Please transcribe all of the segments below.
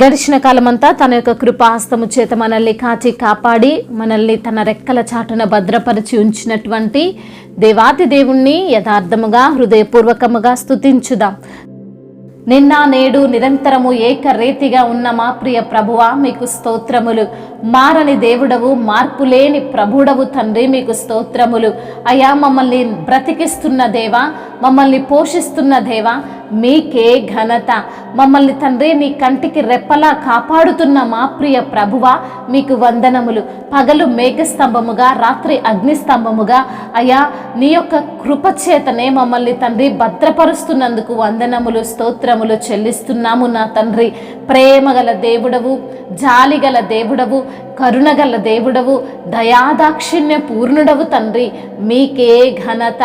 గడిచిన కాలమంతా తన యొక్క కృపాహస్తము చేత మనల్ని కాచి కాపాడి మనల్ని తన రెక్కల చాటున భద్రపరిచి ఉంచినటువంటి దేవాతి దేవుణ్ణి యథార్థముగా హృదయపూర్వకముగా స్తుతించుదాం. నిన్న నేడు నిరంతరము ఏకరీతిగా ఉన్న మా ప్రియ ప్రభువా మీకు స్తోత్రములు. మారని దేవుడవు, మార్పులేని ప్రభుడవు తండ్రి, మీకు స్తోత్రములు. అయా, మమ్మల్ని బ్రతికిస్తున్న దేవా, మమ్మల్ని పోషిస్తున్న దేవా, మీకే ఘనత. మమ్మల్ని తండ్రి నీ కంటికి రెప్పలా కాపాడుతున్న మా ప్రియ ప్రభువా మీకు వందనములు. పగలు మేఘస్తంభముగా, రాత్రి అగ్నిస్తంభముగా అయా నీ యొక్క కృపచేతనే మమ్మల్ని తండ్రి భద్రపరుస్తున్నందుకు వందనములు, స్తోత్రములు చెల్లిస్తున్నాము నా తండ్రి. ప్రేమగల దేవుడవు, జాలిగల దేవుడవు, కరుణగల దేవుడవు, దయాదాక్షిణ్య పూర్ణుడవు తండ్రి, మీకే ఘనత.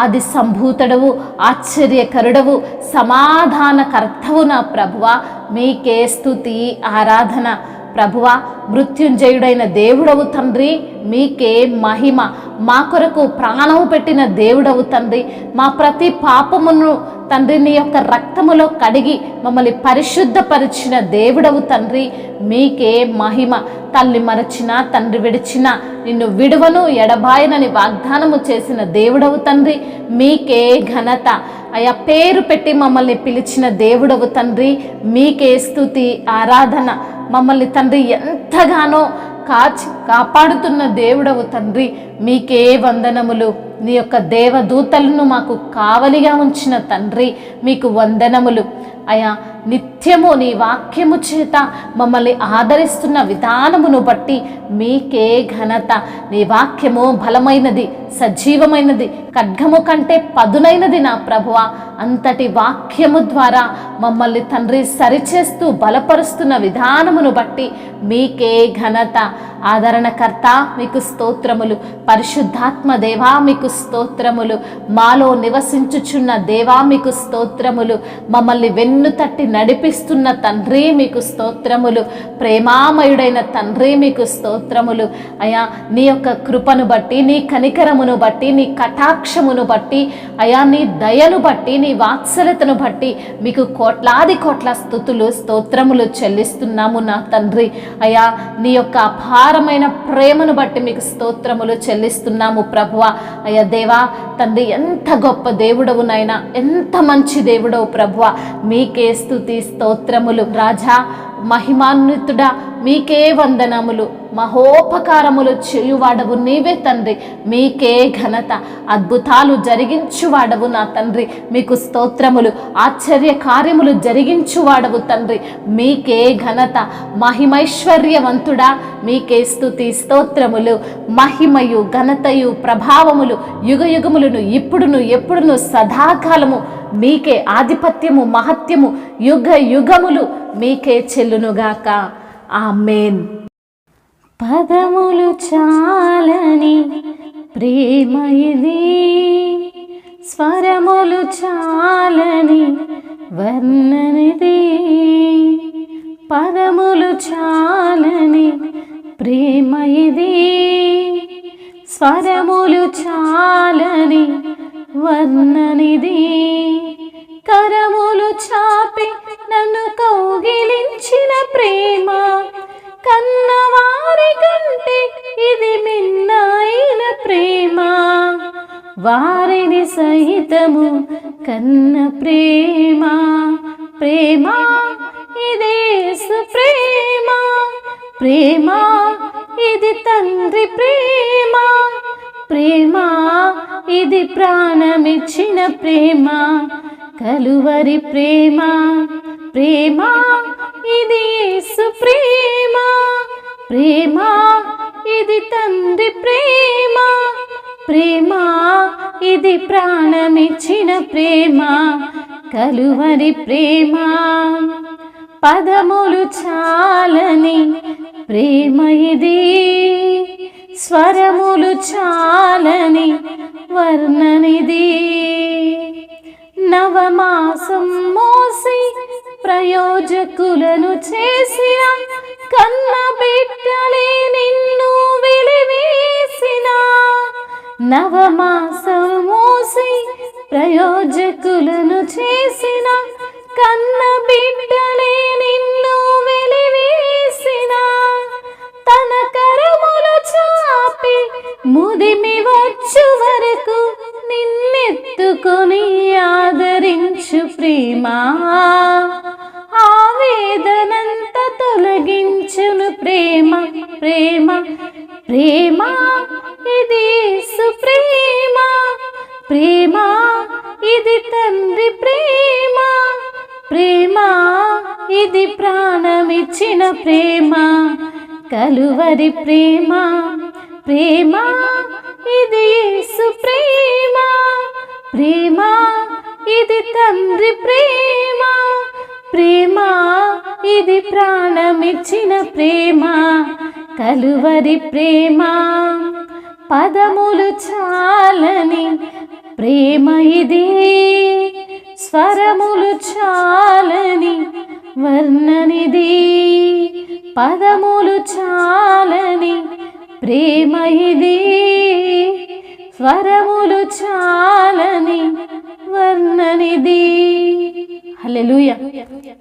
ఆది సంభూతుడవు, ఆశ్చర్యకరుడవు, సమాధానకర్తవు నా ప్రభువా, మీకే స్తుతి ఆరాధన. ప్రభువా, మృత్యుంజయుడైన దేవుడవు తండ్రి, మీకే మహిమ. మా కొరకు ప్రాణము పెట్టిన దేవుడవు తండ్రి, మా ప్రతి పాపమును తండ్రి నీ యొక్క రక్తములో కడిగి మమ్మల్ని పరిశుద్ధపరిచిన దేవుడవు తండ్రి, మీకే మహిమ. తల్లి మరచిన, తండ్రి విడిచిన, నిన్ను విడువను ఎడబాయనని వాగ్దానము చేసిన దేవుడవు తండ్రి, మీకే ఘనత. అయా, పేరు పెట్టి మమ్మల్ని పిలిచిన దేవుడవు తండ్రి, మీకే స్తుతి ఆరాధన. మమ్మల్ని తండ్రి ఎంతగానో కాపాడుతున్న దేవుడవు తండ్రి, మీకే వందనములు. నీ యొక్క దేవదూతలను మాకు కావలిగా ఉంచిన తండ్రి, మీకు వందనములు. అయా, నిత్యము నీ వాక్యము చేత మమ్మల్ని ఆదరిస్తున్న విధానమును బట్టి మీకే ఘనత. నీ వాక్యము బలమైనది, సజీవమైనది, ఖడ్గము కంటే పదునైనది నా ప్రభువా. అంతటి వాక్యము ద్వారా మమ్మల్ని తండ్రి సరిచేస్తూ బలపరుస్తున్న విధానమును బట్టి మీకే ఘనత. ఆదరణకర్త మీకు స్తోత్రములు. పరిశుద్ధాత్మ దేవా మీకు స్తోత్రములు. మాలో నివసించుచున్న దేవా మీకు స్తోత్రములు. మమ్మల్ని వెన్ను తట్టి నడిపిస్తున్న తండ్రి మీకు స్తోత్రములు. ప్రేమామయుడైన తండ్రి మీకు స్తోత్రములు. అయా, నీ యొక్క కృపను బట్టి, నీ కనికరమును బట్టి, నీ కటాక్షమును బట్టి, అయా నీ దయను బట్టి, నీ వాత్సల్యతను బట్టి మీకు కోట్లాది కోట్ల స్తుతులు, స్తోత్రములు చెల్లిస్తున్నాము నా తండ్రి. అయా, నీ యొక్క అపారమైన ప్రేమను బట్టి మీకు స్తోత్రములు చెల్లిస్తున్నాము ప్రభువా. అయ్యా దేవా తండ్రి, ఎంత గొప్ప దేవుడవు నాయనా, ఎంత మంచి దేవుడవు ప్రభువా, మీకే స్తుతి స్తోత్రములు. రాజా, మహిమాన్వితుడా, మీకే వందనములు. మహోపకారములు చేయువాడవు నీవే తండ్రి, మీకే ఘనత. అద్భుతాలు జరిగించువాడవు నా తండ్రి, మీకు స్తోత్రములు. ఆశ్చర్య కార్యములు జరిగించువాడవు తండ్రి, మీకే ఘనత. మహిమైశ్వర్యవంతుడా, మీకే స్తుతి స్తోత్రములు. మహిమయు ఘనతయు ప్రభావములు యుగయుగములను ఇప్పుడును ఎప్పుడును సదాకాలము మీకే. ఆధిపత్యము మహత్యము యుగ యుగములు మీకే చెల్లునుగాక. ఆమేన్. పదములు చాలని ప్రేమ ఇది, స్వరములు చాలని వర్ణనిది. పదములు చాలని ప్రేమ ఇది, స్వరములు చాలని వర్ణనిది. కరములు చాపి నన్ను కౌగిలించిన ప్రేమ, కన్నవారి కంటే ఇది మిన్నైన ప్రేమ. వారిని సహితము కన్న ప్రేమ, ప్రేమ ఇది యేసు ప్రేమ. ప్రేమ ఇది తండ్రి ప్రేమ, ప్రేమ ఇది ప్రాణమిచ్చిన ప్రేమ. కలువరి ప్రేమ, ప్రేమ ఇది యేసు ప్రేమ. ప్రేమ ఇది తండ్రి ప్రేమ, ప్రేమ ఇది ప్రాణమిచ్చిన ప్రేమ. కలువరి ప్రేమ. పదములు చాలని ప్రేమ ఇది, స్వరములు చాలని వర్ణనిది. నవమాసం మోసి ప్రయోజకులను చేసిన కన్న బిడ్డలే నిన్ను వెలివేసిన. నవమాసం మోసి ప్రయోజకులను చేసిన కన్న బిడ్డలే నిన్ను ప్రేమ, ఆవేదనంత తొలగించును ప్రేమ. ప్రేమ ప్రేమ ఇది యేసు ప్రేమ. ప్రేమ ఇది తండ్రి ప్రేమ. ప్రేమ ఇది ప్రాణమిచ్చిన ప్రేమ, కలువరి ప్రేమ. ప్రేమ ఇది యేసు ప్రేమ. ప్రేమ ఇది తండ్రి ప్రేమ. ప్రేమ ఇది ప్రాణమిచ్చిన ప్రేమ, కలువరి ప్రేమ. పదములు చాలని ప్రేమ ఇది, స్వరములు చాలని వర్ణనిది. పదములు చాలని ప్రేమ ఇది, స్వరములు చాలని వర్ణనిది. హల్లెలూయా.